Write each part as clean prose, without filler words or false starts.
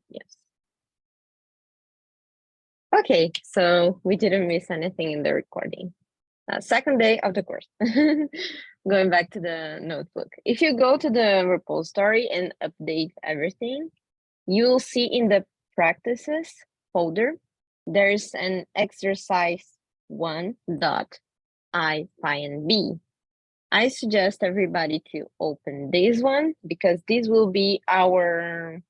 Yes. Okay, so we didn't miss anything in the recording. Second day of the course. Going back to the notebook. If you go to the repository and update everything, you'll see in the practices folder, there's an exercise 1.I5B. I suggest everybody to open this one because this will be our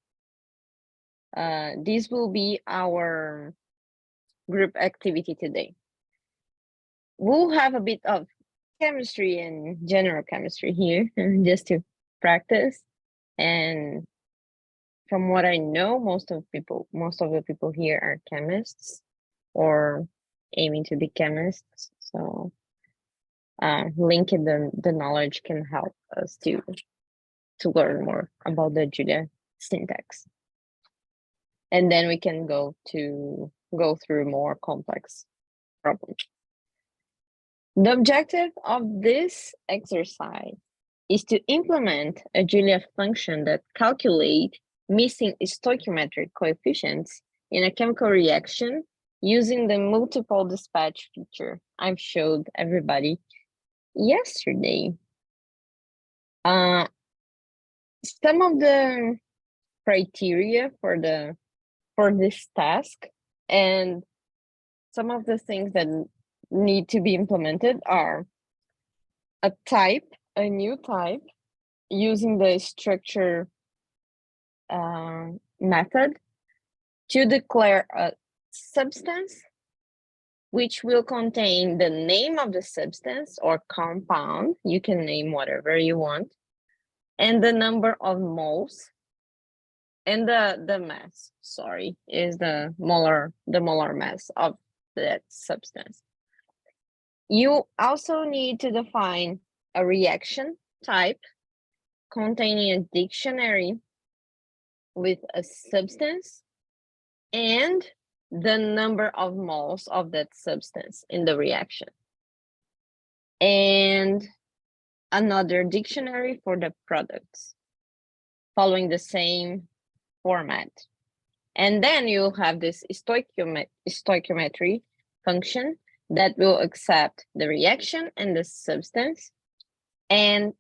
group activity today. We'll have a bit of chemistry and general chemistry here just to practice. And from what I know, most of the people here are chemists or aiming to be chemists. So linking the knowledge can help us to learn more about the Julia syntax. And then we can go through more complex problems. The objective of this exercise is to implement a Julia function that calculates missing stoichiometric coefficients in a chemical reaction using the multiple dispatch feature I've showed everybody yesterday. Some of the criteria for this task and some of the things that need to be implemented are a new type using the structure method to declare a substance which will contain the name of the substance or compound, you can name whatever you want, and the number of moles, and the mass, sorry, is the molar mass of that substance. You also need to define a reaction type containing a dictionary with a substance and the number of moles of that substance in the reaction. And another dictionary for the products, following the same format. And then you'll have this stoichiometry function that will accept the reaction and the substance. And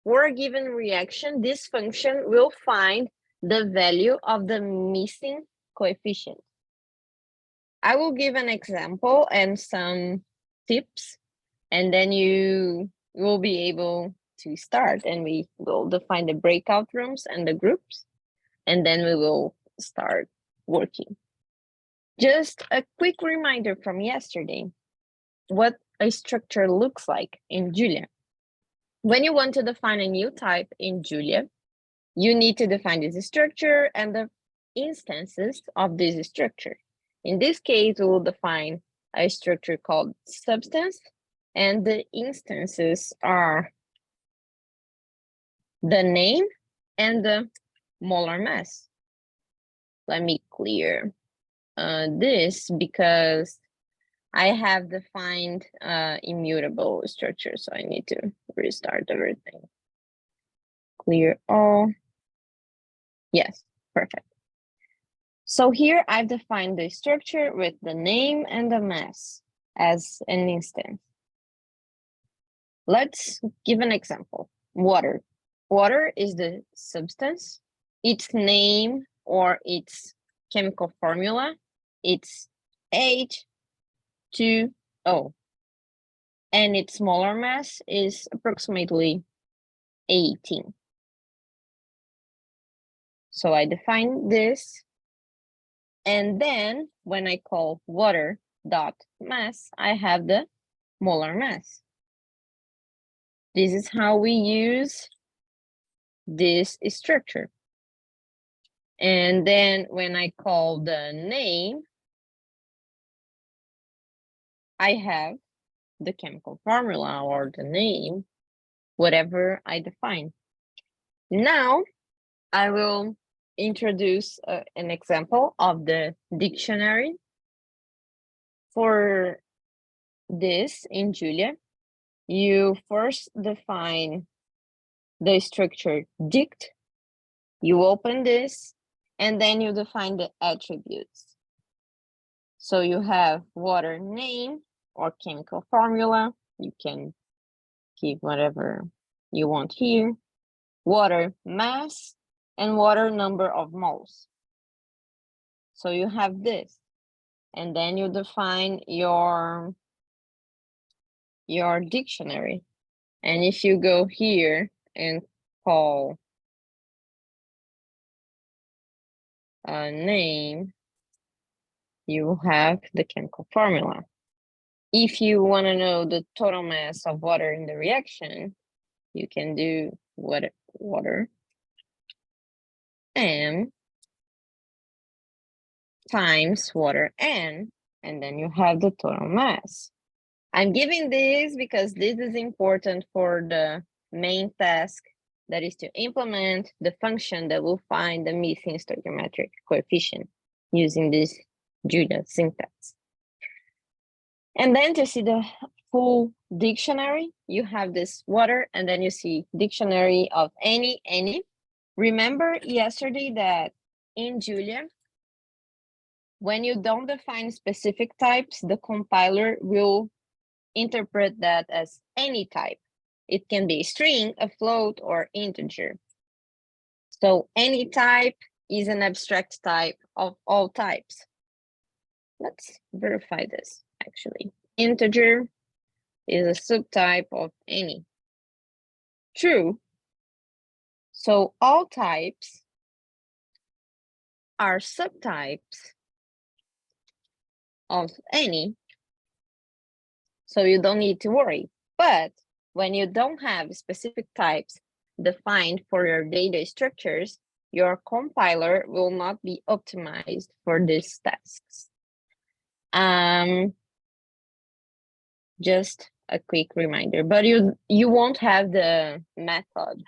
for a given reaction, this function will find the value of the missing coefficient. I will give an example and some tips, and then you will be able to start, and we will define the breakout rooms and the groups, and then we will start working. Just a quick reminder from yesterday, what a structure looks like in Julia. When you want to define a new type in Julia, you need to define this structure and the instances of this structure. In this case, we will define a structure called substance, and the instances are the name and the molar mass. Let me clear this because I have defined immutable structure, so I need to restart everything. Clear all. Yes, perfect. So here I've defined the structure with the name and the mass as an instance. Let's give an example. Water. Water is the substance. Its name or its chemical formula, it's H2O. And its molar mass is approximately 18. So I define this. And then when I call water dot mass, I have the molar mass. This is how we use this structure. And then when I call the name, I have the chemical formula or the name, whatever I define. Now I will introduce an example of the dictionary. For this in Julia, you first define the structure dict. You open this And then you define the attributes. So you have water name or chemical formula. You can give whatever you want here. Water mass and water number of moles. So you have this. And then you define your dictionary. And if you go here and call a name, you have the chemical formula. If you want to know the total mass of water in the reaction, you can do water M times water N, and then you have the total mass. I'm giving this because this is important for the main task, that is to implement the function that will find the missing stoichiometric coefficient using this Julia syntax. And then to see the full dictionary, you have this water, and then you see dictionary of any. Remember yesterday that in Julia, when you don't define specific types, the compiler will interpret that as any type. It can be a string, a float, or integer. So any type is an abstract type of all types. Let's verify this, actually. Integer is a subtype of any. True. So all types are subtypes of any, so you don't need to worry. But when you don't have specific types defined for your data structures, your compiler will not be optimized for these tasks. Just a quick reminder, but you won't have the method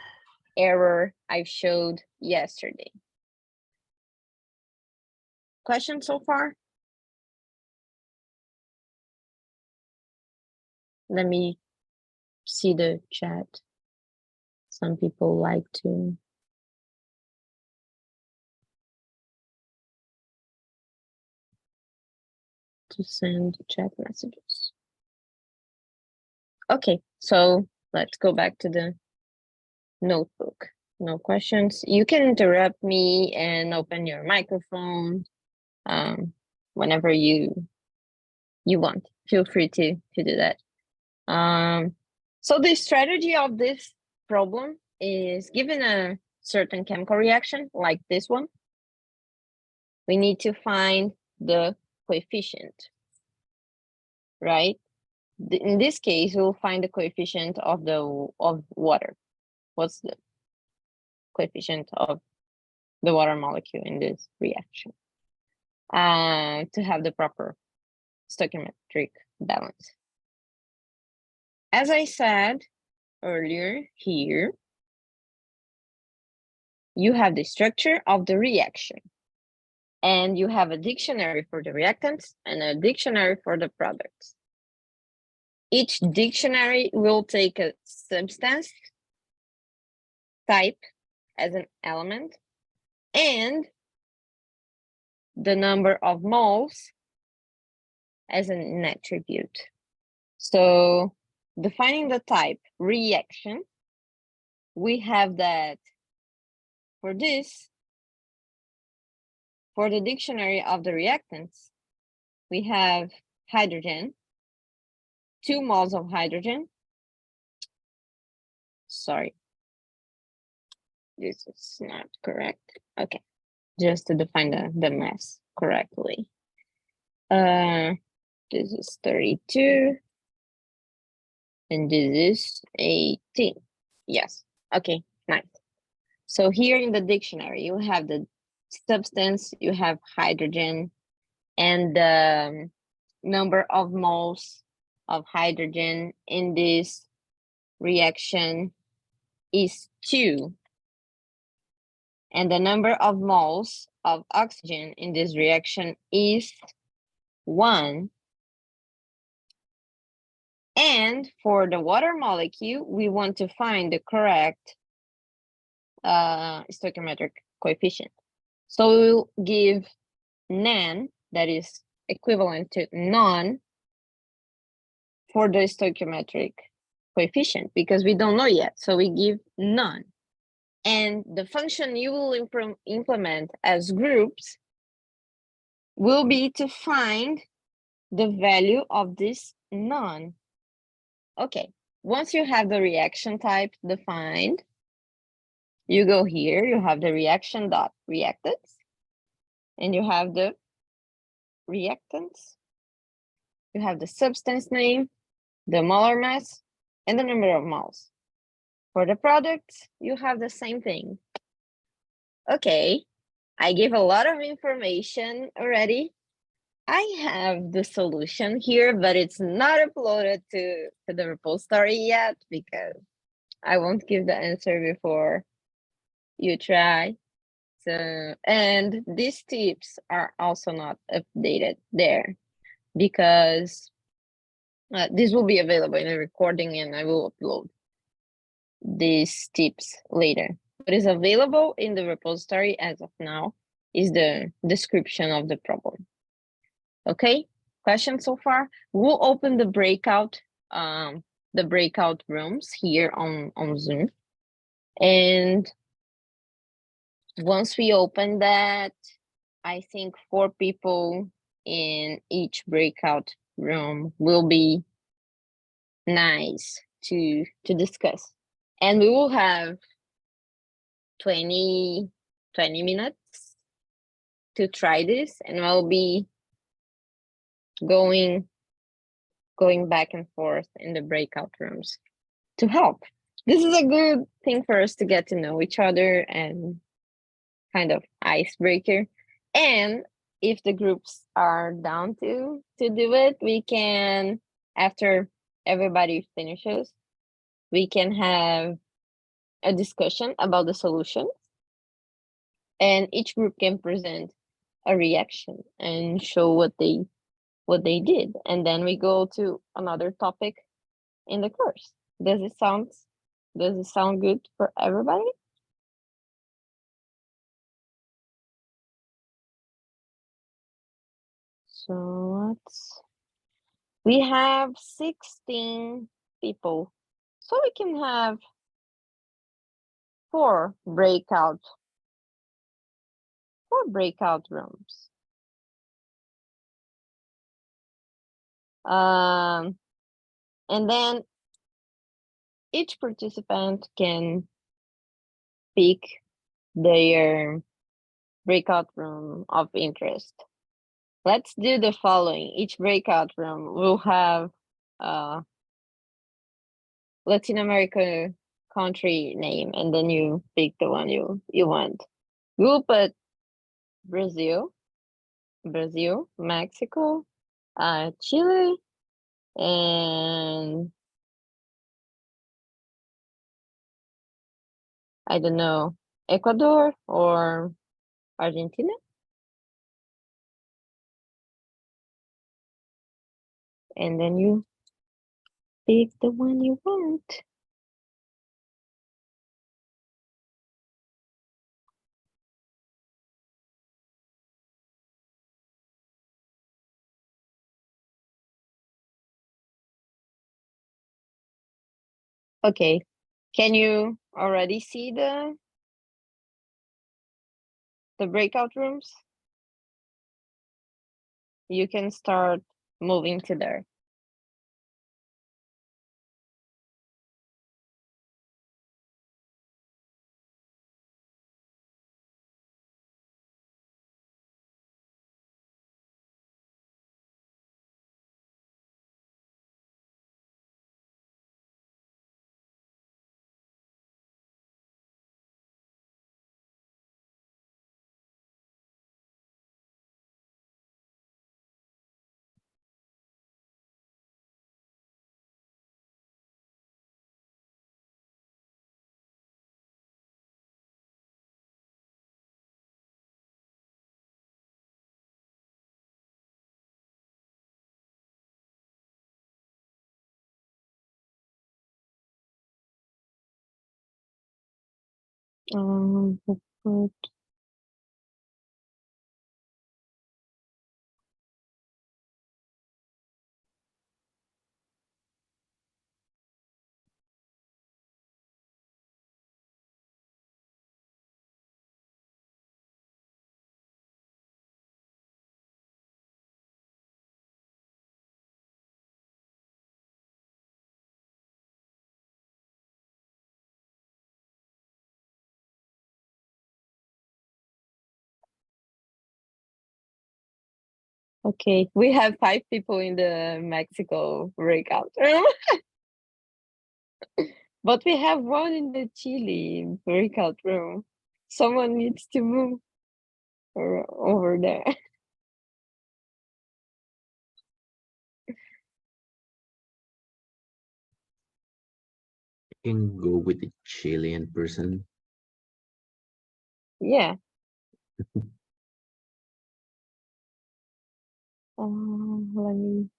error I showed yesterday. Questions so far? Let me see the chat. Some people like to send chat messages. Okay, so let's go back to the notebook. No questions. You can interrupt me and open your microphone whenever you want. Feel free to do that. So the strategy of this problem is, given a certain chemical reaction like this one, we need to find the coefficient, right? In this case, we'll find the coefficient of water. What's the coefficient of the water molecule in this reaction? To have the proper stoichiometric balance. As I said earlier here, you have the structure of the reaction, and you have a dictionary for the reactants and a dictionary for the products. Each dictionary will take a substance type as an element and the number of moles as an attribute. So defining the type reaction, we have that for this, for the dictionary of the reactants, we have hydrogen, 2 moles of hydrogen. Sorry, this is not correct. Okay, just to define the mass correctly. This is 32. And this is 18. Yes, okay, nice. So here in the dictionary, you have the substance, you have hydrogen, and the number of moles of hydrogen in this reaction is 2. And the number of moles of oxygen in this reaction is 1. And for the water molecule, we want to find the correct stoichiometric coefficient. So we'll give nan, that is equivalent to none, for the stoichiometric coefficient, because we don't know yet. So we give none. And the function you will implement as groups will be to find the value of this none. Okay, once you have the reaction type defined, you go here, you have the reaction dot reactants, and you have the reactants. You have the substance name, the molar mass, and the number of moles. For the products, you have the same thing. Okay, I gave a lot of information already. I have the solution here, but it's not uploaded to the repository yet because I won't give the answer before you try. So, and these tips are also not updated there because this will be available in a recording and I will upload these tips later. What is available in the repository as of now is the description of the problem. Okay, questions so far? We'll open the breakout rooms here on Zoom. And once we open that, I think 4 people in each breakout room will be nice to discuss. And we will have 20 minutes to try this, and I'll be going back and forth in the breakout rooms to help. This is a good thing for us to get to know each other and kind of icebreaker. And if the groups are down to do it, we can, after everybody finishes, we can have a discussion about the solution, and each group can present a reaction and show what they did, and then we go to another topic in the course. Does it sound good for everybody? So we have 16 people, so we can have 4 breakout rooms. And then each participant can pick their breakout room of interest. Let's do the following. Each breakout room will have Latin America country name, and then you pick the one you want. We'll put Brazil, Mexico, Chile, and I don't know, Ecuador or Argentina. And then you pick the one you want. Okay, can you already see the breakout rooms? You can start moving to there. We'll put Okay, we have 5 people in the Mexico breakout room, but we have one in the Chile breakout room. Someone needs to move over there. Can go with the Chilean person. Yeah. Let me.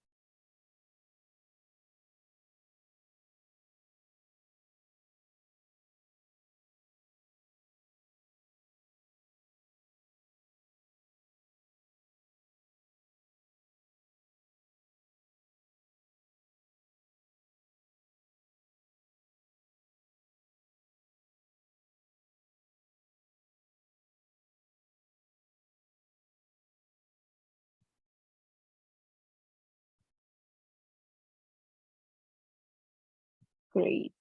Great.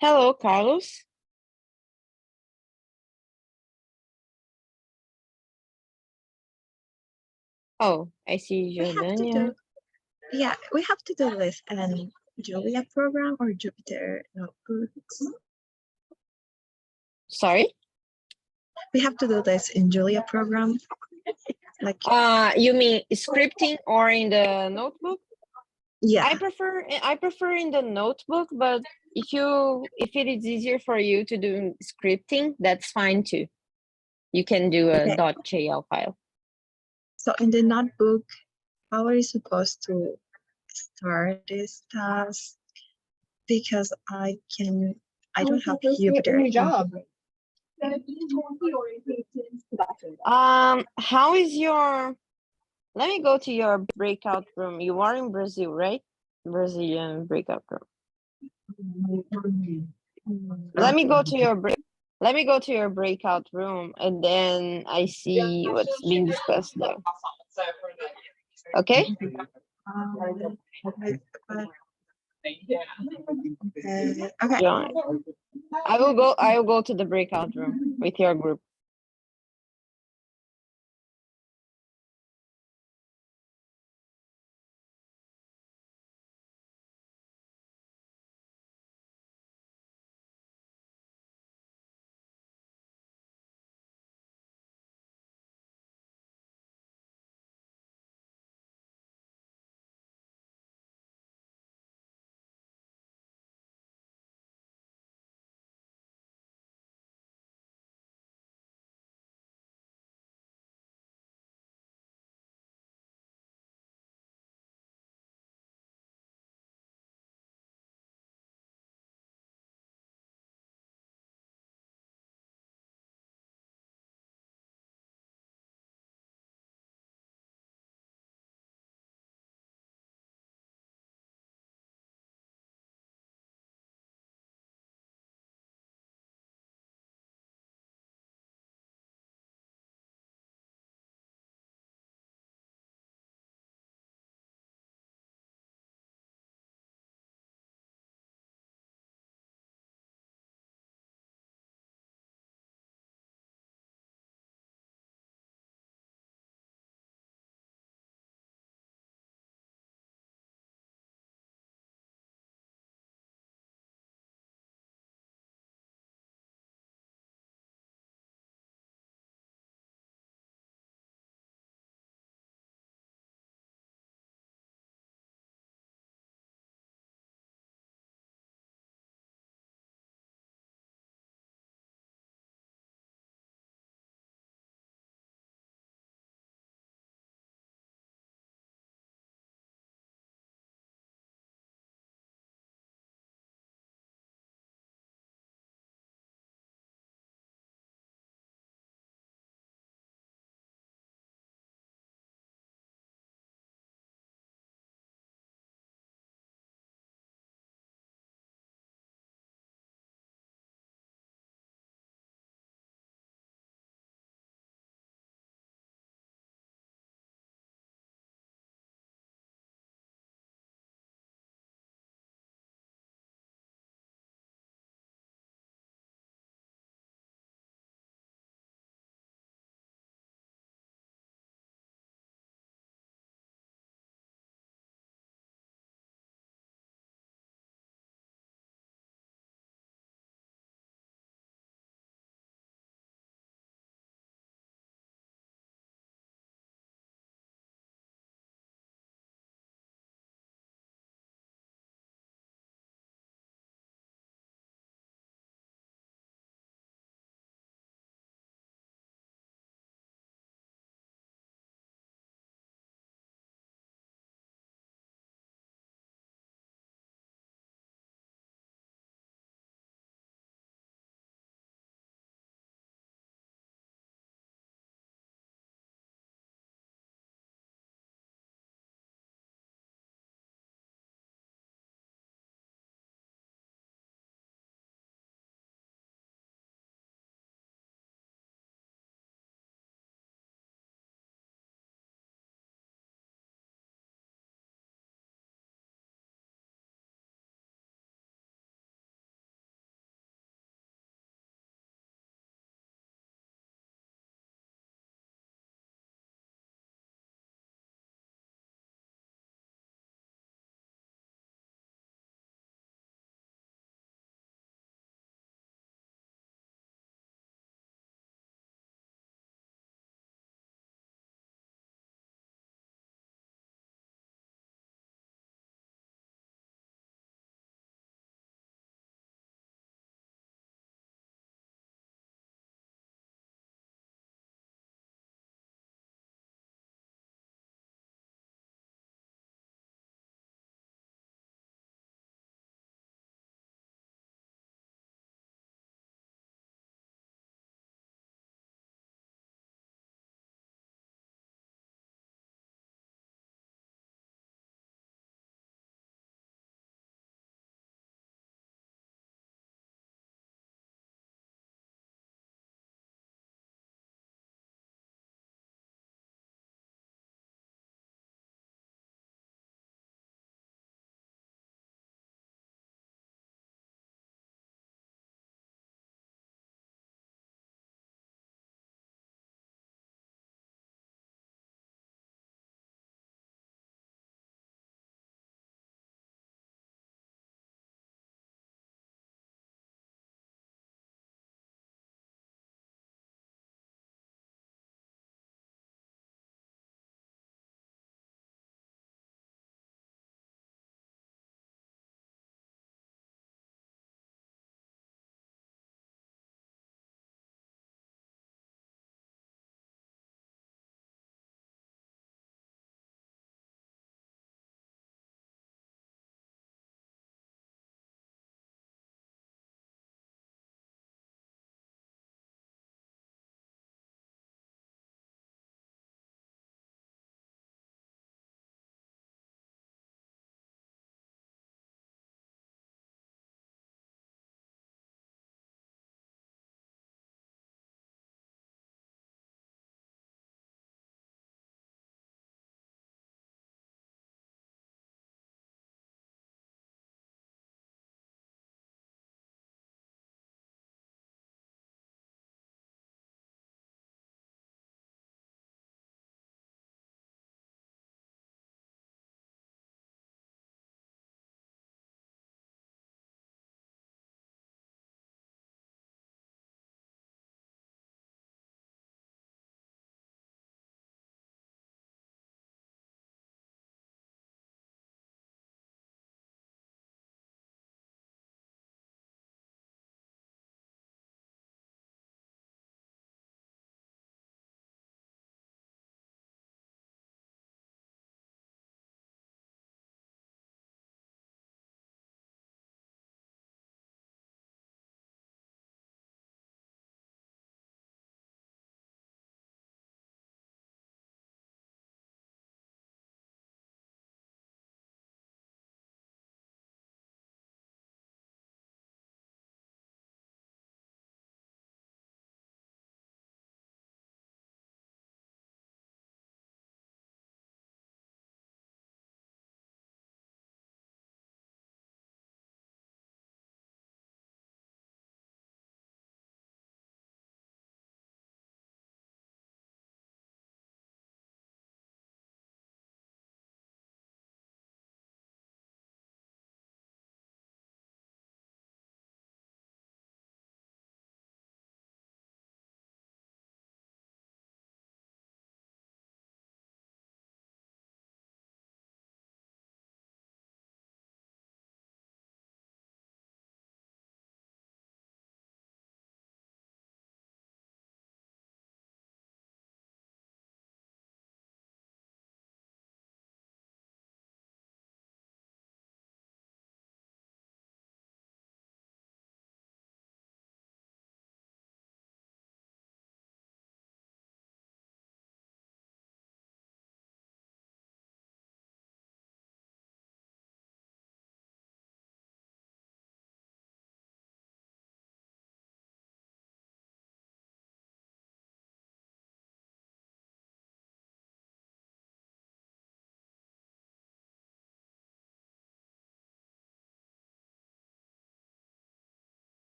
Hello, Carlos. Oh, I see We have to Jordania. do, yeah, we have to do this in Julia program or Jupyter notebooks. Sorry. We have to do this in Julia program. Like, You mean scripting or in the notebook? yeah, I prefer in the notebook, but if it is easier for you to do scripting, that's fine too. You can do a okay. .jl file. So in the notebook, how are you supposed to start this task? Because I don't have Jupyter. How is your? Let me go to your breakout room. You are in Brazil, right? Brazilian breakout room. Let me go to your breakout room, and then I see what's being discussed there. Okay. Okay. Join. I will go to the breakout room with your group.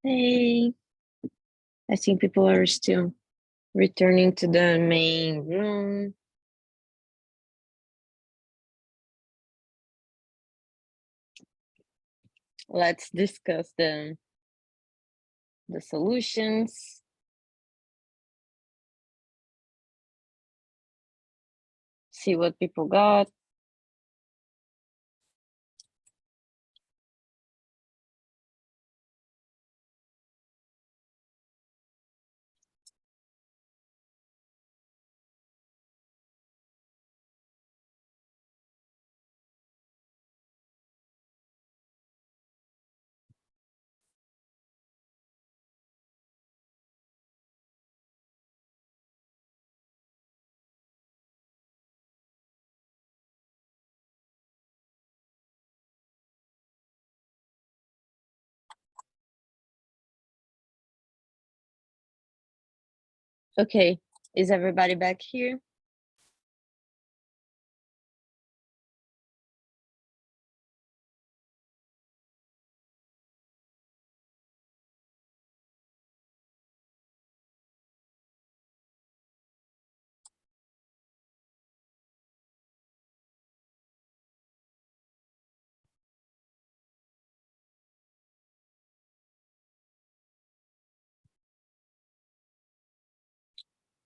Hey, I think people are still returning to the main room. Let's discuss the solutions. See what people got. Okay, is everybody back here?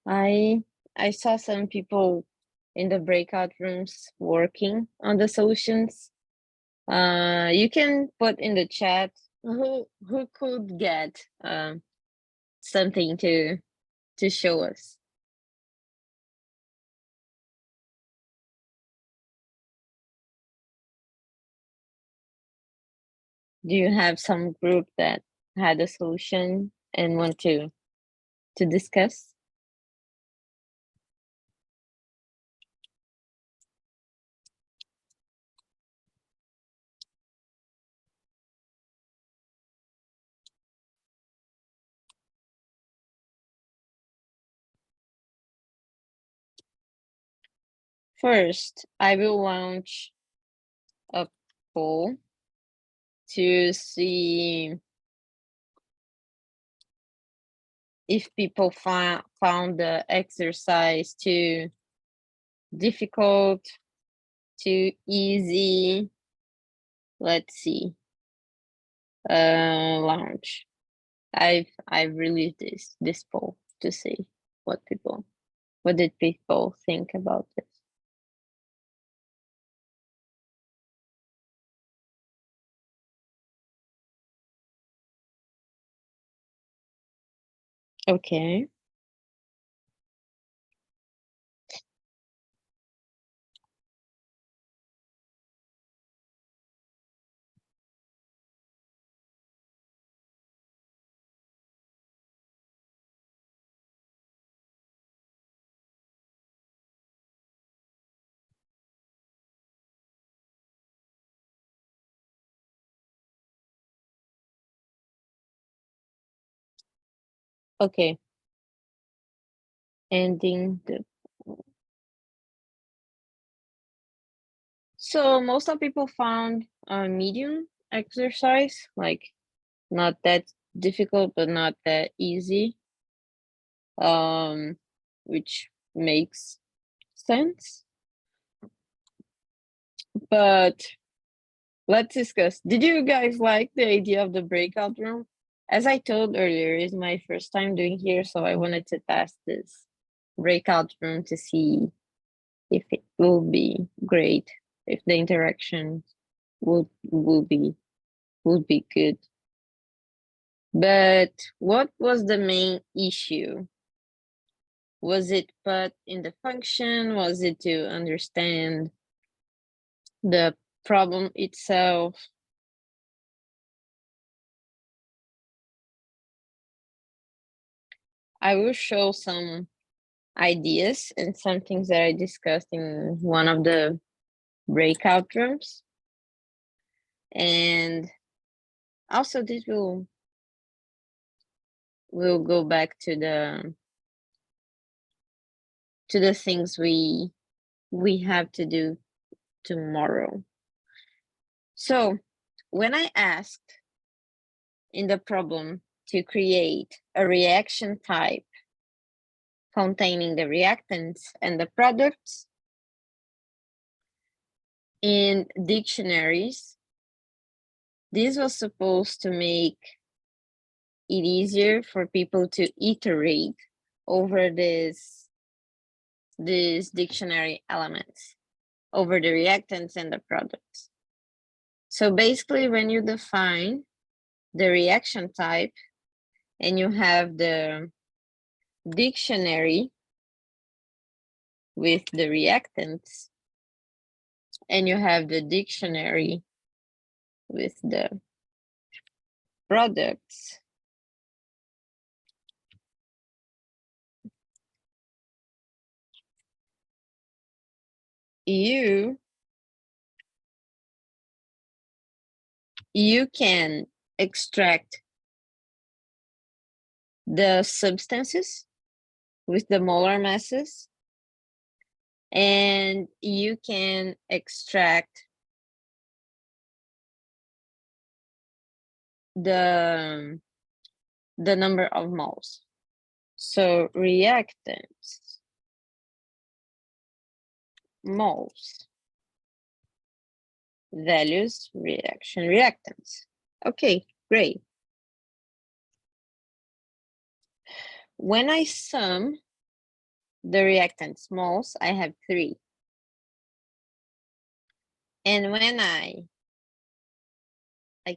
I saw some people in the breakout rooms working on the solutions. You can put in the chat who could get something to show us. Do you have some group that had a solution and want to discuss? First, I will launch a poll to see if people found the exercise too difficult, too easy. Let's see. Launch. I've released this poll to see what did people think about this. Okay. Okay. Ending the. So most of people found a medium exercise, like not that difficult, but not that easy. Which makes sense. But let's discuss. Did you guys like the idea of the breakout room? As I told earlier, it's my first time doing here, so I wanted to test this breakout room to see if it will be great, if the interaction will be good. But what was the main issue? Was it put in the function? Was it to understand the problem itself? I will show some ideas and some things that I discussed in one of the breakout rooms. And also this will go back to the things we have to do tomorrow. So when I asked in the problem to create a reaction type containing the reactants and the products in dictionaries. This was supposed to make it easier for people to iterate over these dictionary elements, over the reactants and the products. So basically, when you define the reaction type and you have the dictionary with the reactants and you have the dictionary with the products, you can extract the substances with the molar masses, and you can extract the number of moles. So reactants, moles, values, reaction reactants. Okay, great. When I sum the reactants moles, I have 3. And when I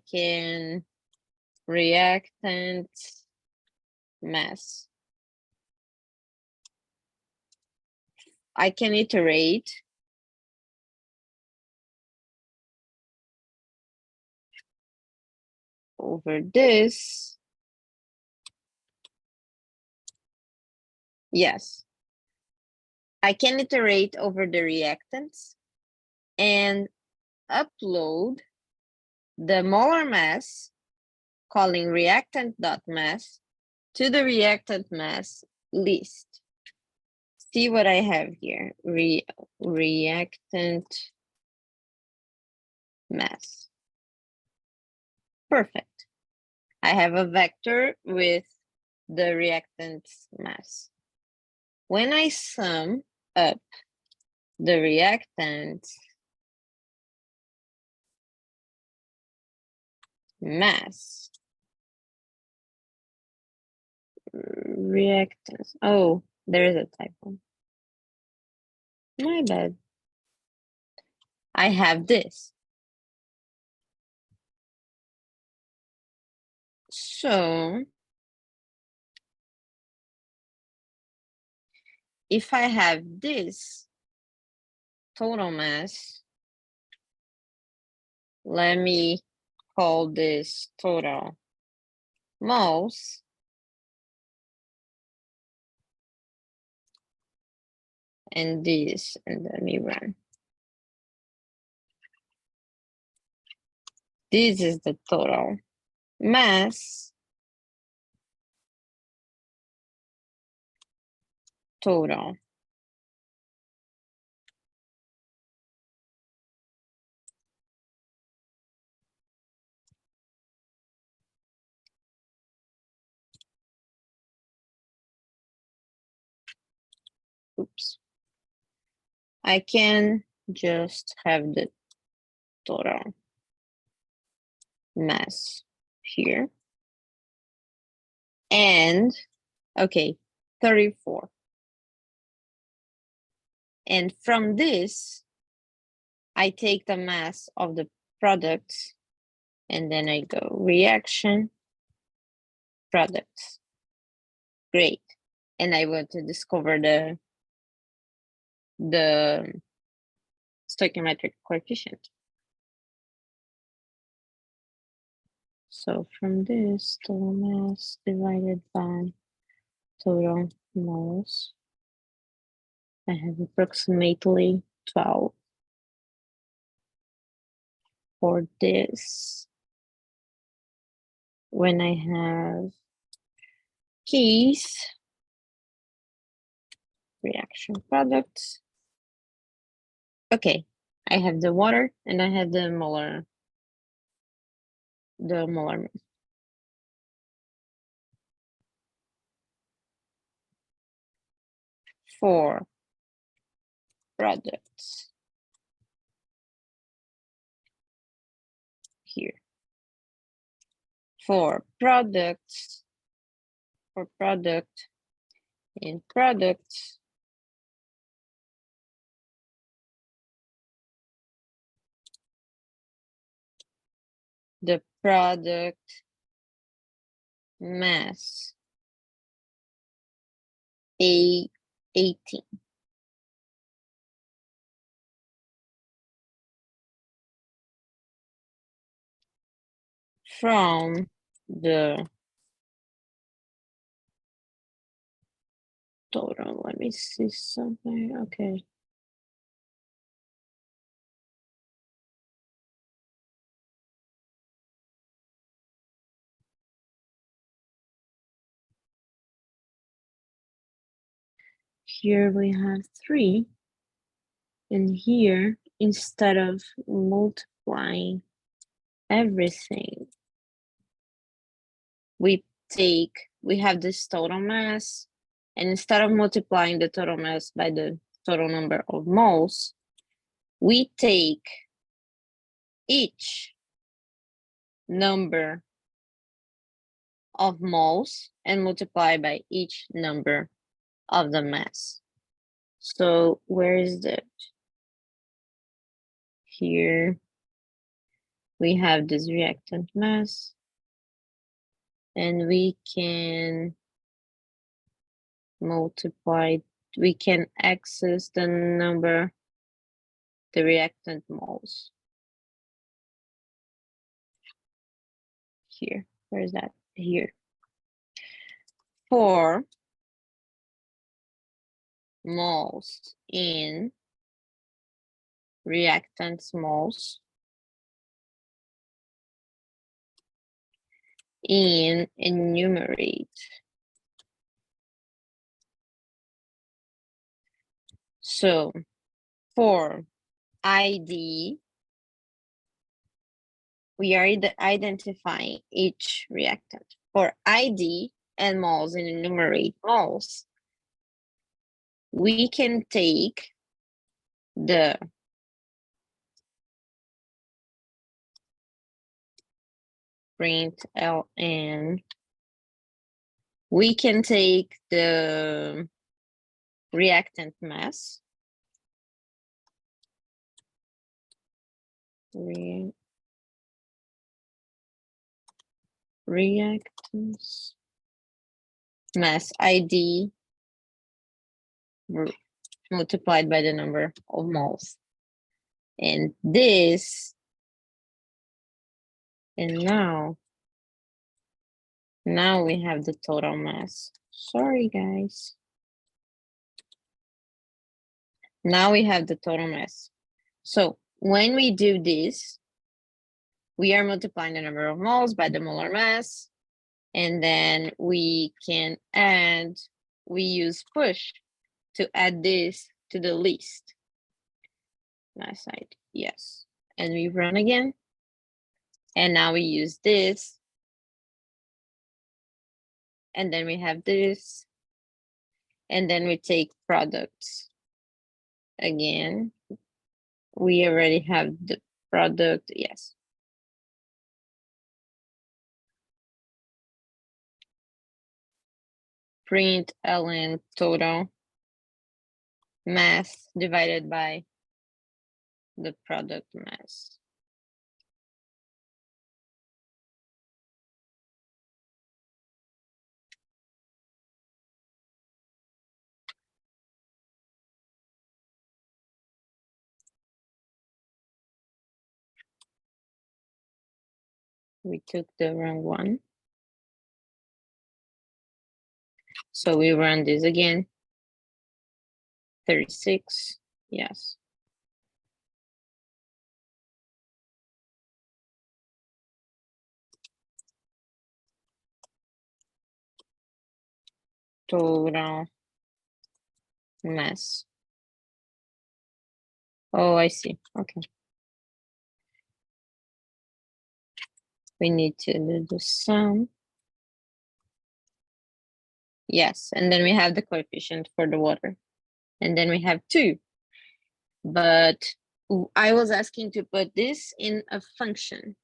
can reactant mass, I can iterate over this. Yes, I can iterate over the reactants and upload the molar mass, calling reactant.mass, to the reactant mass list. See what I have here, reactant mass. Perfect. I have a vector with the reactants mass. When I sum up the reactants mass, reactants, oh, there is a typo. My bad. I have this. So if I have this total mass, let me call this total moles. And this, and let me run. This is the total mass total. Oops. I can just have the total mass here. And, okay, 34. And from this, I take the mass of the products and then I go reaction, products. Great. And I want to discover the stoichiometric coefficient. So from this, total mass divided by total moles, I have approximately 12. For this, when I have keys, reaction products. Okay, I have the water and I have the molar mass. for products here. For products, for product, in products, the product mass A18. From the total, let me see something, okay. Here we have 3, and here, instead of multiplying everything, we have this total mass, and instead of multiplying the total mass by the total number of moles, we take each number of moles and multiply by each number of the mass. So where is that? Here we have this reactant mass, and we can multiply, we can access the number, the reactant moles. Here, where is that? Here. For moles in reactants moles in enumerate. So for ID, we are identifying each reactant. For ID and moles and enumerate moles, we can take the print ln, we can take the reactant mass, reactants mass ID multiplied by the number of moles, and this, and now we have the total mass. Sorry guys, now we have the total mass. So when we do this, we are multiplying the number of moles by the molar mass, and then we can add, we use push to add this to the list. Mass side, yes. And we run again. And now we use this. And then we have this. And then we take products. Again, we already have the product, yes. Print ln total mass divided by the product mass. We took the wrong one. So we run this again. 36, yes. Total mass. Oh, I see, okay. We need to do the sum. Yes, and then we have the coefficient for the water. and then we have 2. But I was asking to put this in a function.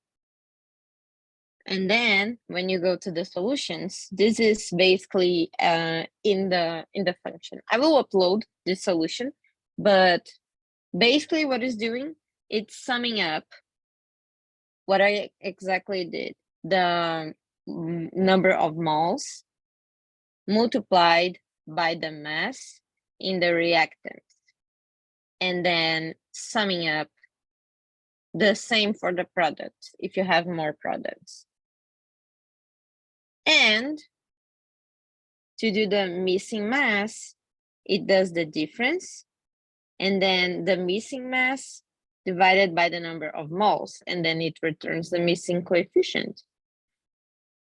And then when you go to the solutions, this is basically in the function. I will upload this solution, but basically what it's doing, it's summing up what I exactly did. The number of moles multiplied by the mass in the reactants, and then summing up the same for the products if you have more products. And to do the missing mass, it does the difference, and then the missing mass divided by the number of moles, and then it returns the missing coefficient.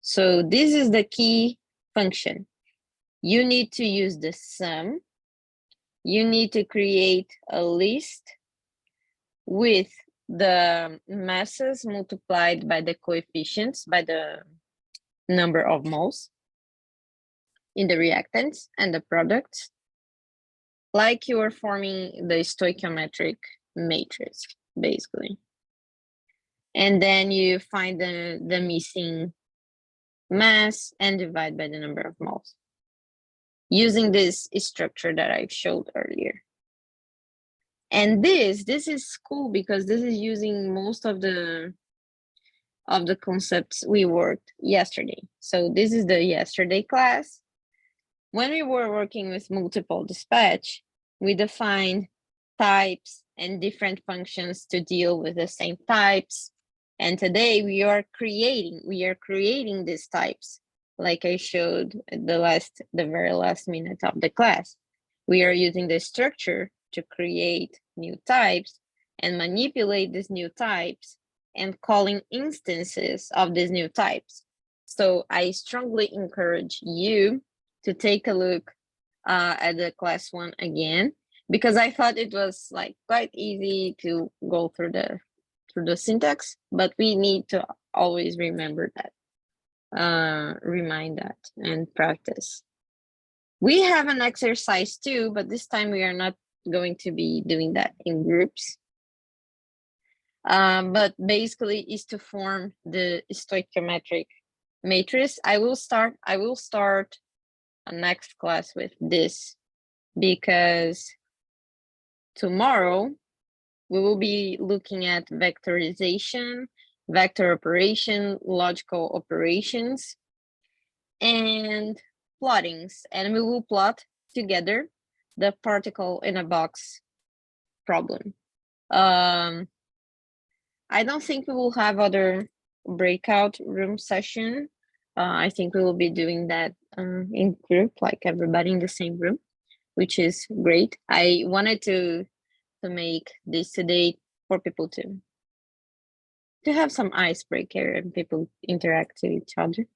So this is the key function. You need to use the sum. You need to create a list with the masses multiplied by the coefficients, by the number of moles in the reactants and the products, like you are forming the stoichiometric matrix, basically. And then you find the missing mass and divide by the number of moles using this structure that I showed earlier. And this is cool because this is using most of the concepts we worked yesterday. So this is the yesterday class. When we were working with multiple dispatch, we defined types and different functions to deal with the same types. And today we are creating these types, like I showed at the very last minute of the class. We are using the structure to create new types and manipulate these new types and calling instances of these new types. So I strongly encourage you to take a look at the class 1 again, because I thought it was like quite easy to go through the syntax, but we need to always remember that, remind that and practice. We have an exercise too, but this time we are not going to be doing that in groups. But basically is to form the stoichiometric matrix. I will start a next class with this, because tomorrow we will be looking at vectorization, vector operation, logical operations, and plottings, and we will plot together the particle in a box problem. I don't think we will have other breakout room session. I think we will be doing that in group, like everybody in the same room, which is great. I wanted to make this today for people to have some icebreaker and people interact with each other.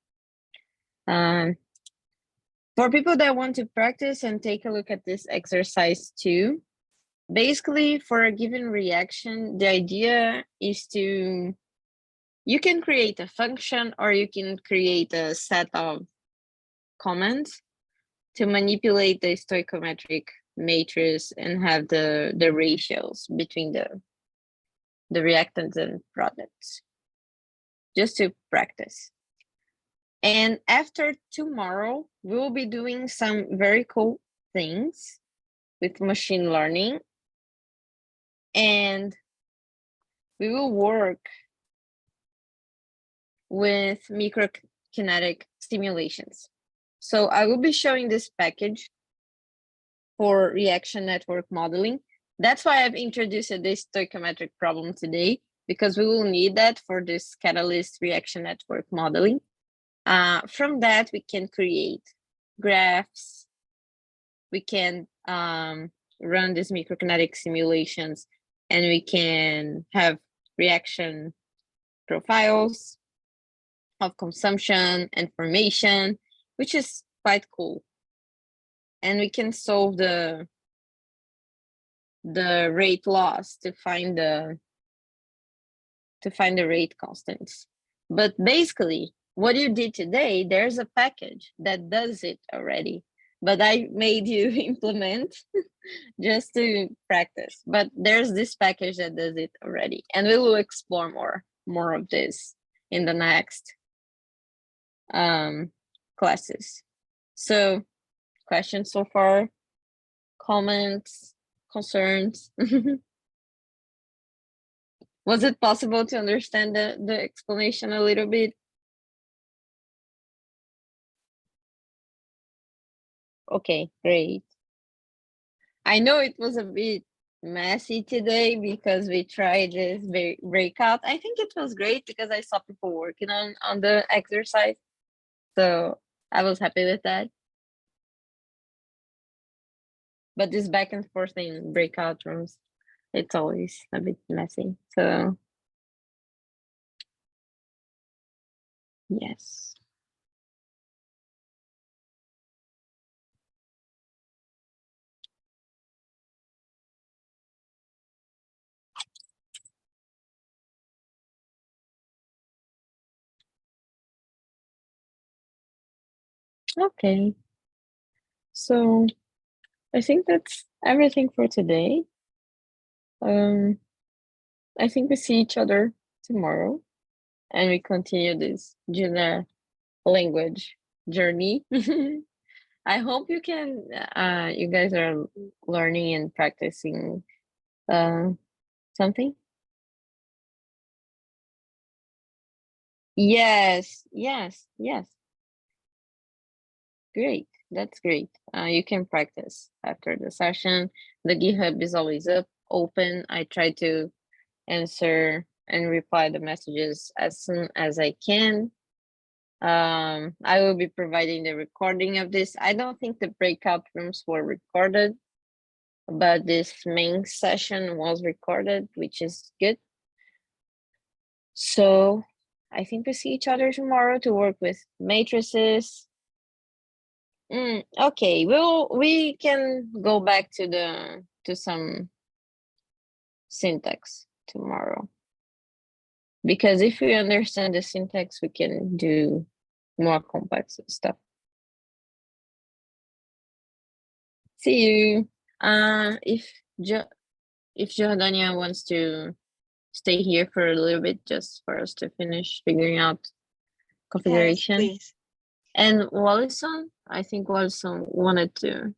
For people that want to practice and take a look at this exercise too, basically for a given reaction, the idea is you can create a function or you can create a set of comments to manipulate the stoichiometric matrix and have the ratios between the reactants and products, just to practice. And after tomorrow, we will be doing some very cool things with machine learning, and we will work with microkinetic simulations. So I will be showing this package for reaction network modeling. That's why I've introduced this stoichiometric problem today, because we will need that for this catalyst reaction network modeling. From that, we can create graphs. We can run these microkinetic simulations, and we can have reaction profiles of consumption and formation, which is quite cool. And we can solve the rate loss to find the rate constants. But basically, what you did today, there's a package that does it already. but I made you implement just to practice. But there's this package that does it already, and we will explore more of this in the next classes. So, questions so far? Comments, concerns? Was it possible to understand the explanation a little bit? Okay, great. I know it was a bit messy today because we tried this breakout. I think it was great because I saw people working on the exercise. So I was happy with that. But this back and forth in breakout rooms, it's always a bit messy. So yes. Okay. So I think that's everything for today. I think we see each other tomorrow and we continue this Juna language journey. I hope you can you guys are learning and practicing something. Yes. Great. That's great. You can practice after the session. The GitHub is always open. I try to answer and reply the messages as soon as I can. I will be providing the recording of this. I don't think the breakout rooms were recorded, but this main session was recorded, which is good. So I think we see each other tomorrow to work with matrices. Okay, we can go back to some syntax tomorrow. Because if we understand the syntax, we can do more complex stuff. See you. If Jordania wants to stay here for a little bit, just for us to finish figuring out configuration. Yes, please. And Wallison, I think Wallison wanted to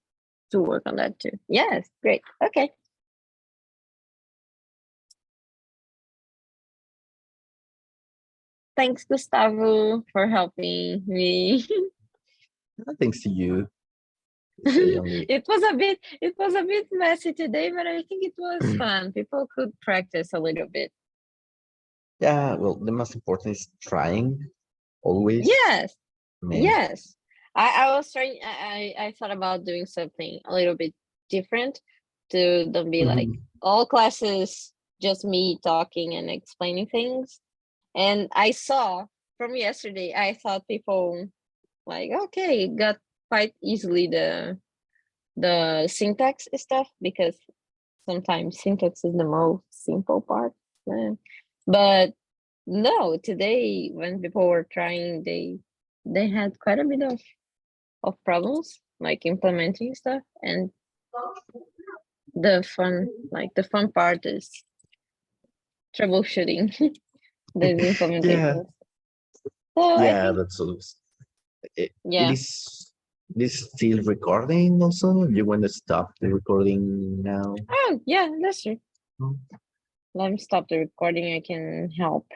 work on that too. Yes, great. Okay. Thanks, Gustavo, for helping me. Thanks to you. Say only- It was a bit messy today, but I think it was fun. People could practice a little bit. Yeah, well, the most important is trying always. Yes. I mean, Yes. I was trying, I thought about doing something a little bit different to don't be like all classes, just me talking and explaining things. And I saw from yesterday, I thought people like, okay, got quite easily the syntax stuff because sometimes syntax is the most simple part. But no, today when people were trying, they had quite a bit of problems like implementing stuff, and the fun part is troubleshooting those implementations. So I yeah, think, that's always. It yeah. is this still recording also? You want to stop the recording now? Oh yeah, that's true. No? Let me stop the recording. I can help.